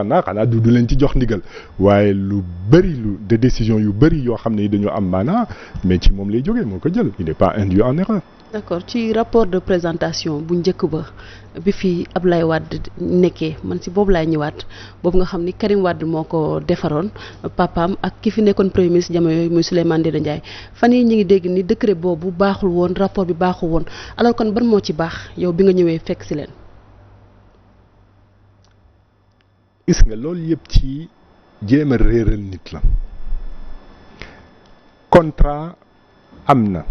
xanaa du leen ci jox ndigal waaye lu bëri de décisions yu bëri yoo xam ne dañoo am maanaa mais ci moom lay jógee moo ko jël il n'est pas induit en erreur. d'accord ci rapport de présentation bu njëkk ba bi fi Abdoulaye Wade nekkee man si boobu laay ñëwaat boobu nga xam ni Karim Wade moo ko defaroon papaam ak ki fi nekkoon premier ministre jamono yooyu muy Souleymane Ndéné Ndiaye fan yi ñu ngi dégg ni décret boobu baaxul woon rapport bi baaxul woon alors kon ban moo ci baax yow bi nga ñëwee fekk si leen. gis nga loolu yëpp ci jéem a réeral nit la contrat am na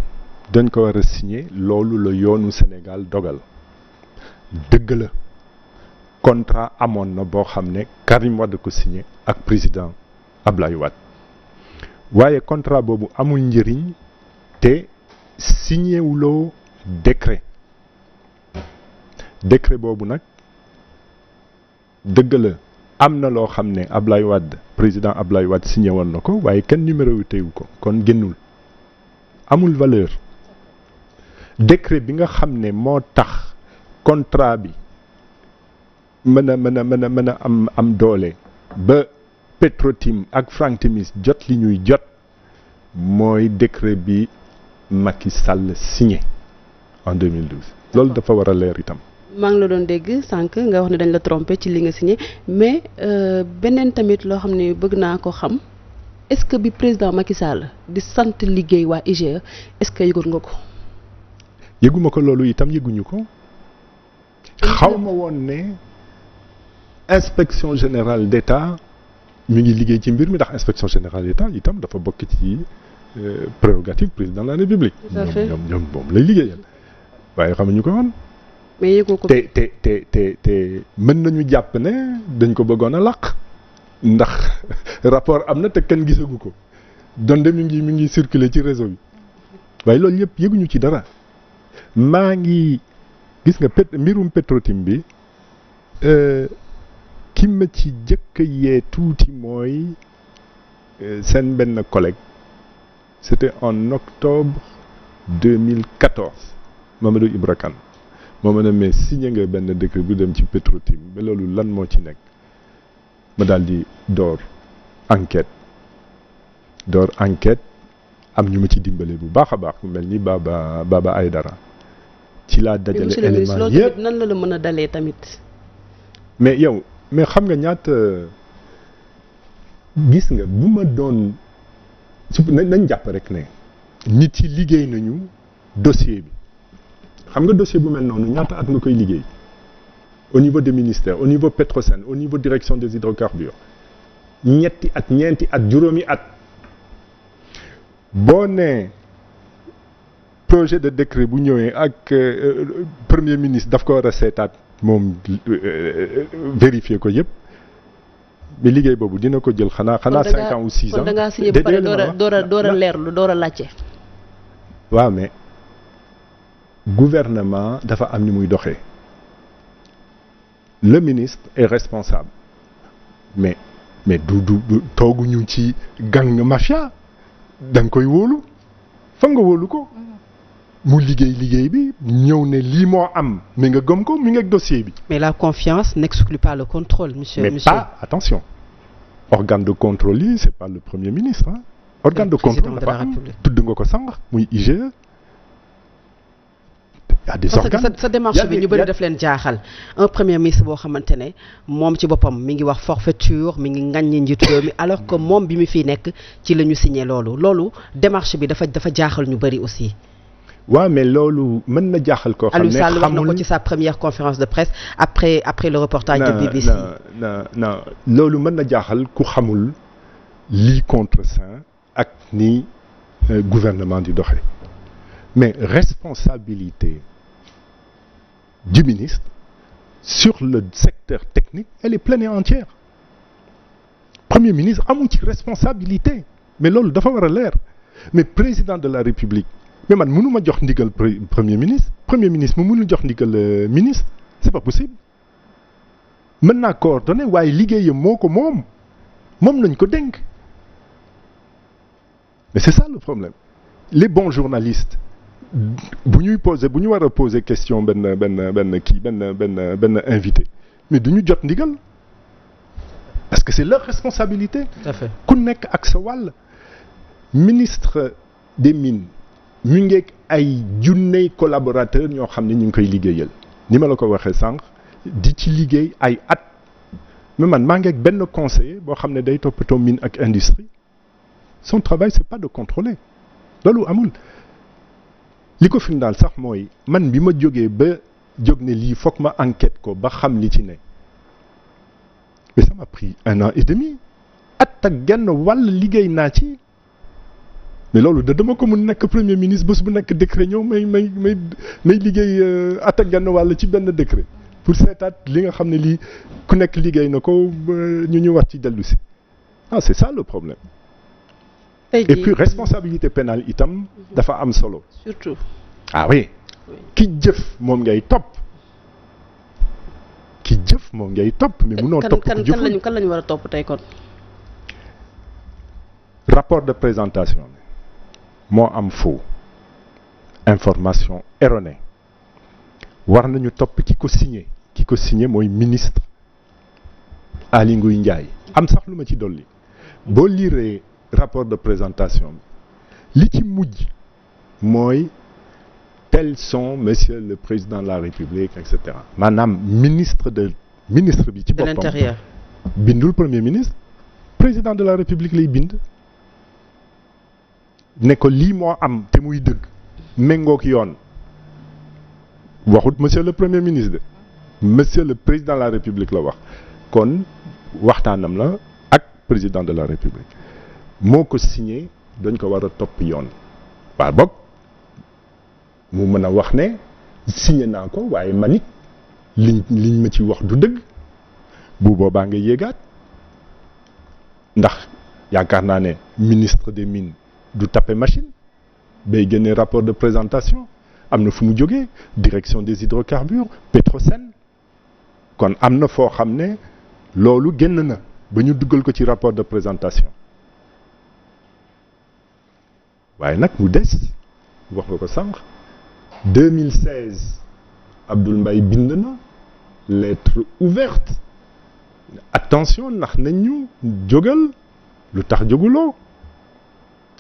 dañ ko war a signer loolu la yoonu Sénégal dogal dëgg la contrat amoon na boo xam ne Karim Wade ko signé ak président Ablaye Wade waaye contrat boobu amul njëriñ te signé wuloo décret boobu nag dëgg la am na loo xam ne Ablaye Wade président Ablaye Wade signé woon na ko waaye kenn numéroté wu ko kon génnul amul valeur décret bi nga xam ne moo tax contrat bi mën a am doole ba Petro-Tim ak Frank Timis jot li ñuy jot mooy décret bi Macky Sall signé en 2012 loolu dafa war a leer itam. maa ngi la doon dégg sànq nga wax ne dañ la trompé ci li nga signé mais beneen tamit loo xam ne bëgg naa ko xam est-ce que bi président Macky Sall di sant liggéey waa IGE est-ce que yëgoon nga ko. yëguma ko loolu itam yëguñu ko. xaw ma woon ne inspection générale d'État mi ngi liggéey ci mbir mi ndax inspection générale d'État itam dafa bokk ci prérogative président de la République. tout à fait ñoom moom lay liggéeyal waaye xamuñu ko woon. mais yëgoo ko te mën nañu jàpp ne dañ ko bëggoon a làq ndax rapport am na te kenn gisagu ko donte mi ngi circuler ci réseau bi waaye loolu yëpp yëguñu ci dara maa ngi gis nga mbirum Petro-Tim bi ki ma ci jëkk yee tuuti mooy seen benn collègue c'était en octobre 2014 Mamadou Ibra Kane moo mën a mais signé nga benn décret bu dem ci Petro-Tim ba loolu lan moo ci nekk ma daal di door enquête am ñu ma ci dimbale bu baax a baax ku mel ni Baba Aydara ci laa dajale élément yëpp nan la mën a dalee tamit. mais xam nga ñaata gis nga bu ma doon nañ jàpp rek ne nit yi liggéey nañu dossier bi. xam nga dossier bu mel noonu ñaata at nga koy liggéey au niveau des ministères au niveau Petrosen au niveau direction des hydrocarbures ñetti at ñeenti at juróomi at boo nee projet de décret bu ñëwee ak premier ministre daf ko war a seetaat moom vérifier ko yëpp mais liggéey boobu dina ko jël xanaa 5 ans ou 6 ans. kon da ngaa signé ba pare door a leerlu door a laajte. waaw mais. gouvernement dafa am ni muy doxee le ministre est responsable mais du tooguñu ci gang mafia da nga koy wóolu fa nga wóolu ko mu liggéey bi ñëw ne lii moo am mi nga gëm ko mi nga dossier bi. mais la confiance n'exclut pas le contrôle monsieur. mais pas attention organe de contrôle yi c'est pas le premier ministre hein. organe de contrôle dafa am tudd nga ko sànq muy IGE. parce que sa démarche bi ñu bëri daf leen jaaxal un premier ministre boo xamante ne moom ci boppam mi ngi wax forfaiture mi ngi ŋaññi njiitu réew mi alors que moom bi mu fiy nekk ci la ñu signé loolu démarche bi dafa jaaxal ñu bëri aussi. waaw mais loolu mën na jaaxal koo xam ne xamul Aliou Sall wax na ko ci sa première conférence de presse après le reportage de BBC. non loolu mën na jaaxal ku xamul lii contre-saint ak ni gouvernement di doxee mais responsabilité du ministre sur le secteur technique elle est pleine et entière premier ministre amu ci responsabilité mais loolu dafa war a leer mais président de la République mais man mënuma jox ndigal premier ministre mu mënul jox ndigal ministre c'est pas possible mën naa coordonner waaye liggéeyam moo ko moom lañ ko dénk mais c'est ça le problème les bons journalistes bu ñu war a poser question benn invité mais du ñu jot ndigal parce que c'est leur responsabilité. Tout à fait. ku nekk ak sa wàll. ministre des mines mu ngeeg ay junney collaborateurs ñoo xam ne ñu ngi koy liggéeyal ni ma la ko waxee sànq di ci liggéey ay at mais man maa ngeeg benn conseiller boo xam ne day toppatoo mine ak industrie son travail c'est pas de contrôler loolu amul li ko firndaal sax mooy man bi ma jógee ba jóg ne lii foog ma enquête ko ba xam li ci ne mais ça m'a pris 1 an et demi at ak genn wàll liggéey naa ci mais loolu dama ko mun nekk premier ministre bés bu nekk décret ñëw may liggéey at ak genn wàll ci benn décret pour seetaat li nga xam ne lii ku nekk liggéey na ko ñu war ci dellu si ah c'est ça le problème. Et puis responsabilité pénale itam dafa am solo. surtout. ah oui ki jëf moom ngay topp ki jëf moom ngay topp mais munoo topp ku jëful kan lañu war a topp tey kon. rapport de présentation bi moo am faux information erronée war nañu topp ki ko signé mooy ministre Aly Ngouille Ndiaye am sax lu ma ci dolli boo liiree rapport de présentation bi li ci mujj mooy tels sont monsieur le président de la République et cetera maanaam ministre bi ci boppam de l'intérieur bindul premier ministre président de la République lay bind ne ko lii moo am te muy dëgg méngoog yoon waxut monsieur le premier ministre de monsieur le président de la République la wax kon waxtaanam la ak président de la République moo ko signé dañ ko war a topp yoon waaye boog mu mën a wax ne signé naa ko waaye man it liñ ma ci wax du dëgg bu boobaa nga yéegaat ndax yaakaar naa ne ministre des mines du taper machine bay génne rapport de présentation am na fu mu jógee direction des hydrocarbures Petrosen kon am na foo xam ne loolu génn na ba ñu duggal ko ci rapport de présentation waaye nag mu des wax nga ko sànq 2016 Abdoul Mbaye bind na lettre ouverte attention ndax nañ ñu jógal lu tax jóguloo.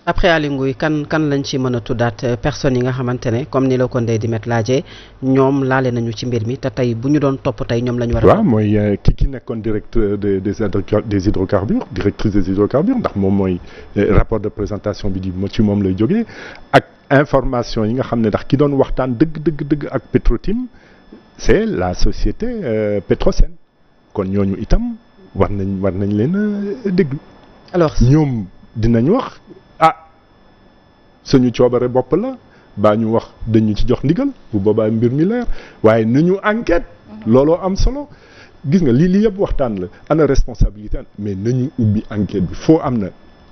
après Aly Ngouille kan lañ ci mën a tuddaat personnes yi nga xamante ne comme ni la ko Ndeye Dimet laajee ñoom laale nañu ci mbir mi te tey bu ñu doon topp tey ñoom la ñu war a. waaw mooy ki nekkoon directeur des hydrocarbures directrice des hydrocarbures ndax moom mooy rapport de présentation bi di ci moom lay jógee ak information yi nga xam ne ndax ki doon waxtaan dëgg ak Petrotim c'est la société Petrosen kon ñooñu itam war nañ leen a déglu. alors ñoom dinañ wax. suñu coobare bopp la baa ñu wax dañu ci jox ndigal bu boobaa mbir mi leer waaye nañu enquête looloo am solo gis nga lii yëpp waxtaan la ana responsabilité mais nañu ubbi enquête bi foo am na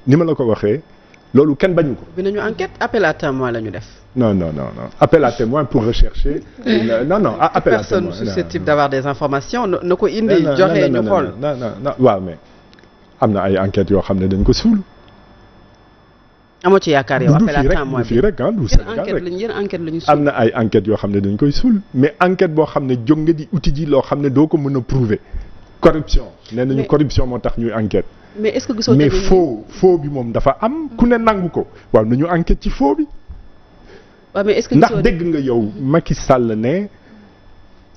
ni ma la ko waxee loolu kenn bañu ko. bi nañu enquête appel à témoin la ñu def. non appel à témoin pour rechercher. non appel à témoin personne susceptible d'avoir des informations na ko indi. joxe ñu xool non waaw mais am na ay enquêtes yoo xam ne dañ ko suul. amoo ci yaakaar yow appel à témoin du fii rek du Sénégal rek yéen enquête lañu am na ay enquêtes yoo xam ne dañ koy suul mais enquête boo xam ne jóg nga di outil ji loo xam ne doo ko mën a prouver corruption nee nañu corruption moo tax ñuy enquête mais est-ce que gisoo mais faux bi moom dafa am ku ne nangu ko waaw nañu enquête ci faux bi waaw mais est-ce que ndax dégg nga yow Macky Sall ne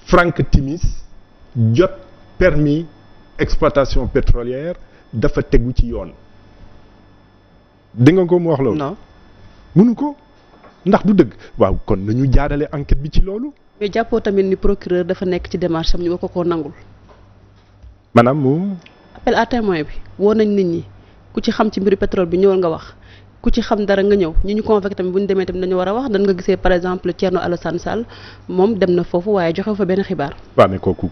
Franck Timis jot permis exploitation pétrolière dafa tegu ci yoon dégg nga ko mu wax loolu. non mënu ko ndax du dëgg waaw kon nañu jaarale enquête bi ci loolu. mais jàppoo tamit ni procureur dafa nekk ci démarche am ñu war ko koo nangul. maanaam mu. appel à témoin bi woo nañ nit ñi ku ci xam ci mbiru pétrole bi ñëwal nga wax ku ci xam dara nga ñëw ñu convoqué tamit bu ñu demee tamit dañu war a wax dañ nga gisee par exemple Thierno Alassane Sall moom dem na foofu waaye joxe fa benn xibaar. waaw mais kooku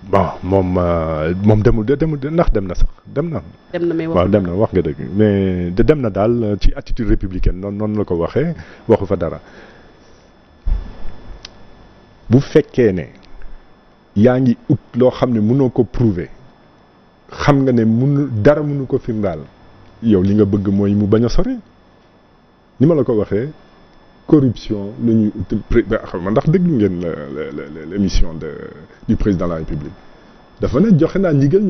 bon moom demul ndax dem na sax dem na. dem na mais waaw dem na wax nga dëgg mais dem na daal ci attitude républicaine noonu la ko waxee waxu fa dara bu fekkee ne yaa ngi ut loo xam ne mënoo ko prouver xam nga ne dara mënu ko firndaal yow li nga bëgg mooy mu bañ a sori ni ma la ko waxee corruption la ñuy ut xam nga ndax déglu ngeen l'émission du président de la République dafa ne joxe naa ndigal